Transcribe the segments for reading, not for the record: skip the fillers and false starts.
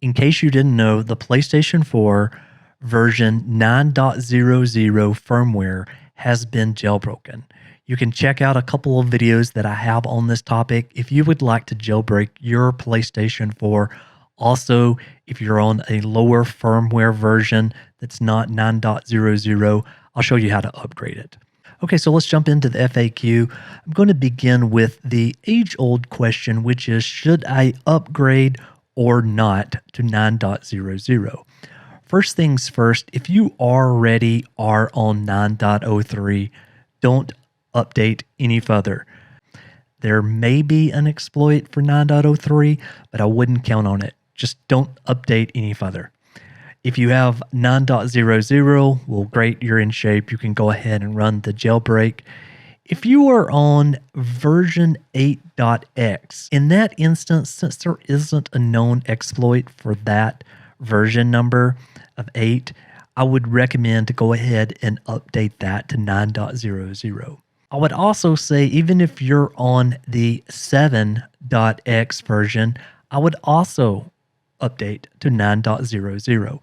In case you didn't know, the PlayStation 4 version 9.00 firmware has been jailbroken. You can check out a couple of videos that I have on this topic if you would like to jailbreak your PlayStation 4. Also, if you're on a lower firmware version that's not 9.00, I'll show you how to upgrade it. Okay, so let's jump into the FAQ. I'm going to begin with the age-old question, which is, should I upgrade or not to 9.00? First things first, if you already are on 9.03, don't update any further. There may be an exploit for 9.03, but I wouldn't count on it. Just don't update any further. If you have 9.00, well, great, you're in shape. You can go ahead and run the jailbreak. If you are on version 8.x, in that instance, since there isn't a known exploit for that version number of 8, I would recommend to go ahead and update that to 9.00. I would also say, even if you're on the 7.x version, I would also update to 9.00.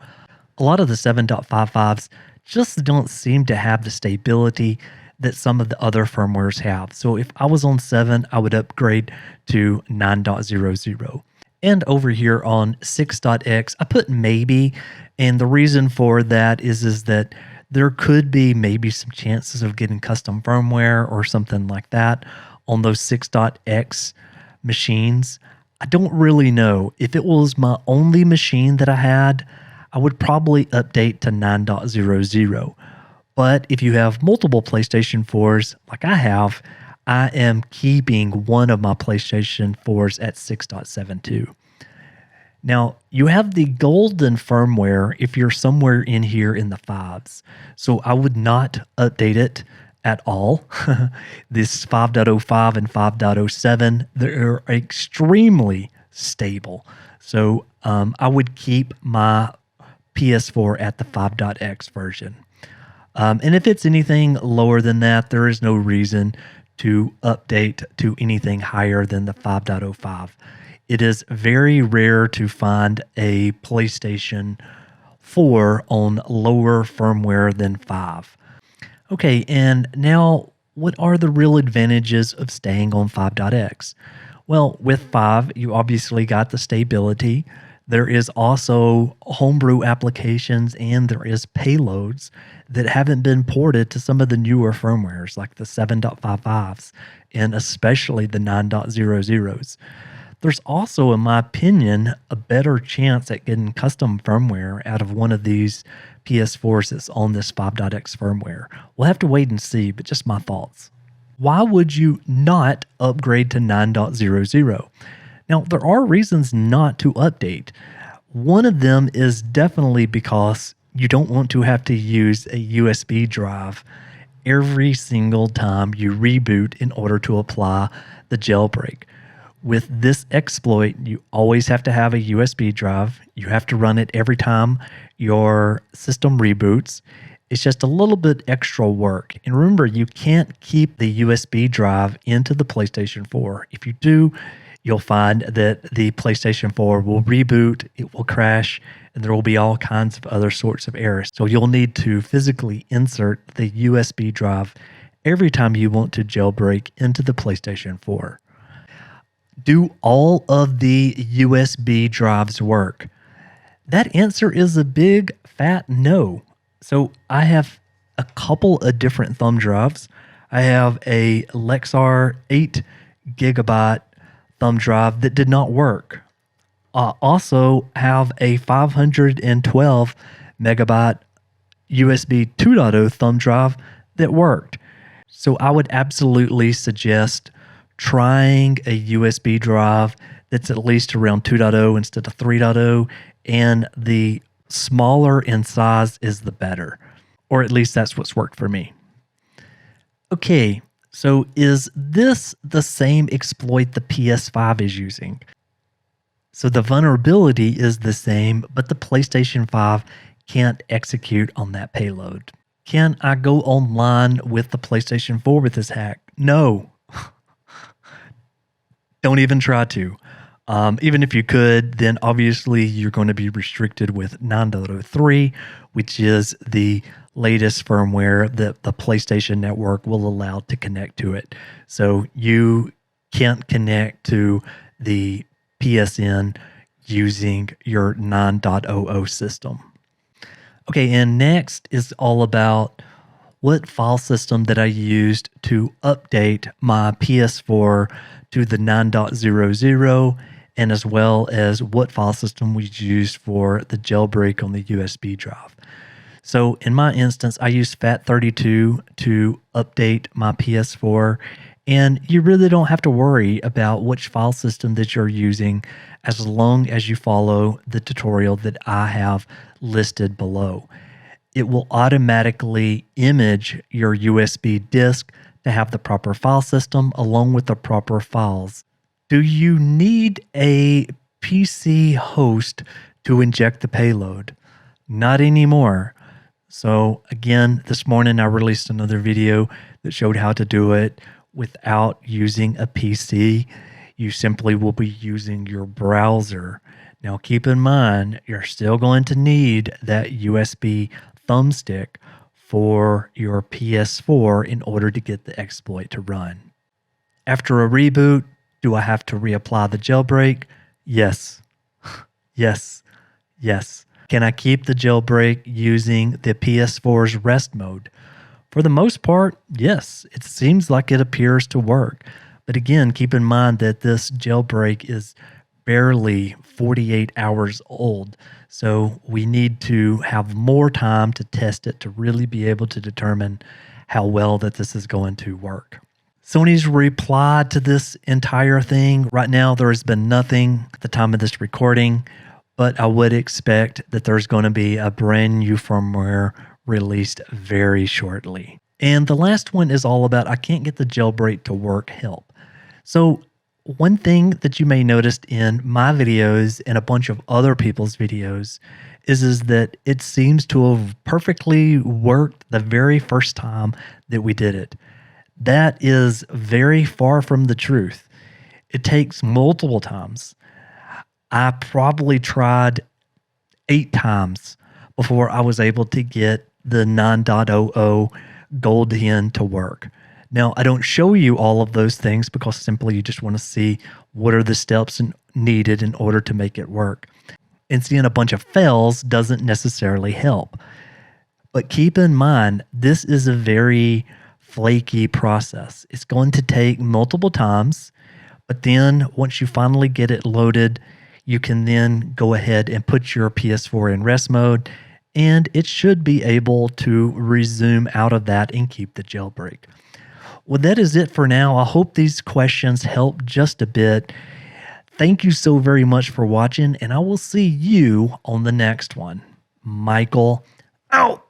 A lot of the 7.55s just don't seem to have the stability that some of the other firmwares have. So if I was on 7, I would upgrade to 9.00. And over here on 6.x, I put maybe, and the reason for that is that there could be maybe some chances of getting custom firmware or something like that on those 6.x machines. I don't really know. If it was my only machine that I had, I would probably update to 9.00. But if you have multiple PlayStation 4s, like I have, I am keeping one of my PlayStation 4s at 6.72. Now, you have the golden firmware if you're somewhere in here in the 5s. So I would not update it at all. This 5.05 and 5.07, they're extremely stable. So I would keep my PS4 at the 5.x version. And if it's anything lower than that, there is no reason to update to anything higher than the 5.05. It is very rare to find a PlayStation 4 on lower firmware than 5. Okay, and now what are the real advantages of staying on 5.x? Well, with 5, you obviously got the stability. There is also homebrew applications, and there is payloads that haven't been ported to some of the newer firmwares like the 7.55s and especially the 9.00s. There's also, in my opinion, a better chance at getting custom firmware out of one of these PS4s that's on this 5.x firmware. We'll have to wait and see, but just my thoughts. Why would you not upgrade to 9.00? Now, there are reasons not to update. One of them is definitely because you don't want to have to use a USB drive every single time you reboot in order to apply the jailbreak. With this exploit, you always have to have a USB drive. You have to run it every time your system reboots. It's just a little bit extra work. And remember, you can't keep the USB drive into the PlayStation 4. If you do, you'll find that the PlayStation 4 will reboot, it will crash, and there will be all kinds of other sorts of errors. So you'll need to physically insert the USB drive every time you want to jailbreak into the PlayStation 4. Do all of the USB drives work? That answer is a big fat no. So I have a couple of different thumb drives. I have a Lexar 8 gigabyte thumb drive that did not work. I also have a 512 megabyte USB 2.0 thumb drive that worked. So I would absolutely suggest trying a USB drive that's at least around 2.0 instead of 3.0, and the smaller in size is the better, or at least that's what's worked for me. Okay, so is this the same exploit the PS5 is using? So the vulnerability is the same, but the PlayStation 5 can't execute on that payload. Can I go online with the PlayStation 4 with this hack? No. Don't even try to. Even if you could, then obviously you're going to be restricted with 9.03, which is the latest firmware that the PlayStation Network will allow to connect to it. So you can't connect to the PSN using your 9.00 system. Okay, and next is all about what file system that I used to update my PS4 to the 9.00, and as well as what file system we used for the jailbreak on the USB drive. So in my instance, I used FAT32 to update my PS4, and you really don't have to worry about which file system that you're using as long as you follow the tutorial that I have listed below. It will automatically image your USB disk to have the proper file system along with the proper files. Do you need a PC host to inject the payload? Not anymore. So again, this morning I released another video that showed how to do it without using a PC. You simply will be using your browser. Now keep in mind, you're still going to need that USB thumbstick for your PS4 in order to get the exploit to run. After a reboot, do I have to reapply the jailbreak? Yes. Yes. Yes. Can I keep the jailbreak using the PS4's rest mode? For the most part, yes. It seems like it appears to work. But again, keep in mind that this jailbreak is barely 48 hours old. So we need to have more time to test it to really be able to determine how well that this is going to work. Sony's replied to this entire thing. Right now, there has been nothing at the time of this recording, but I would expect that there's going to be a brand new firmware released very shortly. And the last one is all about I can't get the jailbreak to work help. So one thing that you may notice in my videos and a bunch of other people's videos is that it seems to have perfectly worked the very first time that we did it. That is very far from the truth. It takes multiple times. I probably tried 8 times before I was able to get the 9.00 gold hen to work. Now, I don't show you all of those things because simply you just want to see what are the steps needed in order to make it work. And seeing a bunch of fails doesn't necessarily help. But keep in mind, this is a very flaky process. It's going to take multiple times, but then once you finally get it loaded, you can then go ahead and put your PS4 in rest mode, and it should be able to resume out of that and keep the jailbreak. Well, that is it for now. I hope these questions help just a bit. Thank you so very much for watching, and I will see you on the next one. Michael, out!